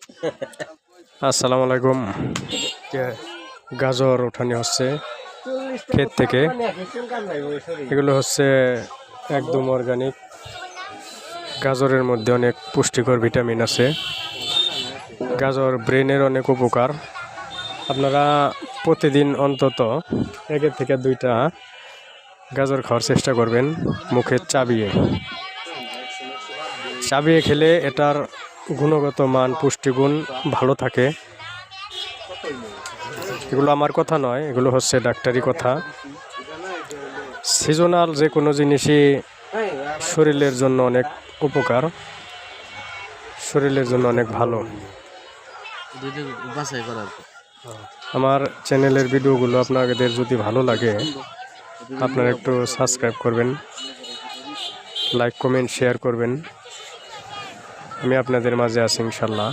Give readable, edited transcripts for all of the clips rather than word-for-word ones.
আসসালামু আলাইকুম। গাজর উঠানি হচ্ছে ক্ষেত থেকে। এগুলো হচ্ছে একদম অর্গানিক। গাজরের মধ্যে অনেক পুষ্টিকর ভিটামিন আছে। গাজর ব্রেনের অনেক উপকার। আপনারা প্রতিদিন অন্তত 1 থেকে 2টা গাজর খাওয়ার চেষ্টা করবেন মুখে চাবিয়ে। চাবিয়ে খেলে এটার গুণগত মান পুষ্টিগুণ ভালো থাকে। এগুলো আমার কথা নয়, এগুলো হচ্ছে ডাক্তারি কথা। সিজনাল যে কোনো জিনিসই শরীরের জন্য অনেক উপকার, শরীরের জন্য অনেক ভালো। আমার চ্যানেলের ভিডিওগুলো আপনাদের যদি ভালো লাগে আপনারা একটু সাবস্ক্রাইব করবেন, লাইক কমেন্ট শেয়ার করবেন। আমি আপনাদের মাঝে আছি ইনশাল্লাহ।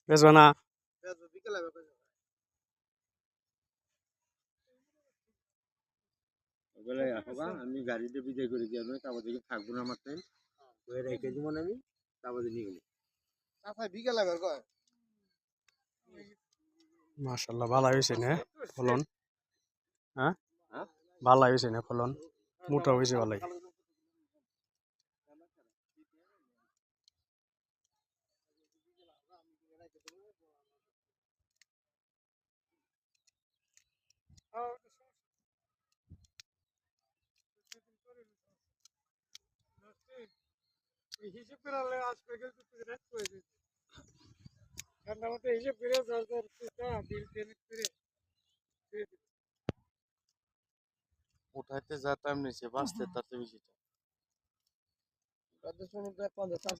বেচবা না? আমি গাড়িতে বিদায় করে দিয়ে তারপর দেখি থাকবো না আমার টাইম রেখে দিব আমি তারপর নিয়ে গেলি বিকেলে বের কর। মাশাআল্লাহ ভালো হয়েছে না ফলন? হ্যাঁ, ভালো হয়েছে না ফলন? মোটা হয়েছে ভালোই। হিসেব করে আসবে কিন্তু ঠান্ডা মতো হিসেব করে বিল পেমেন্ট করে উঠাইতে যা টাইম নিছে বাঁচতে তাতে বেশি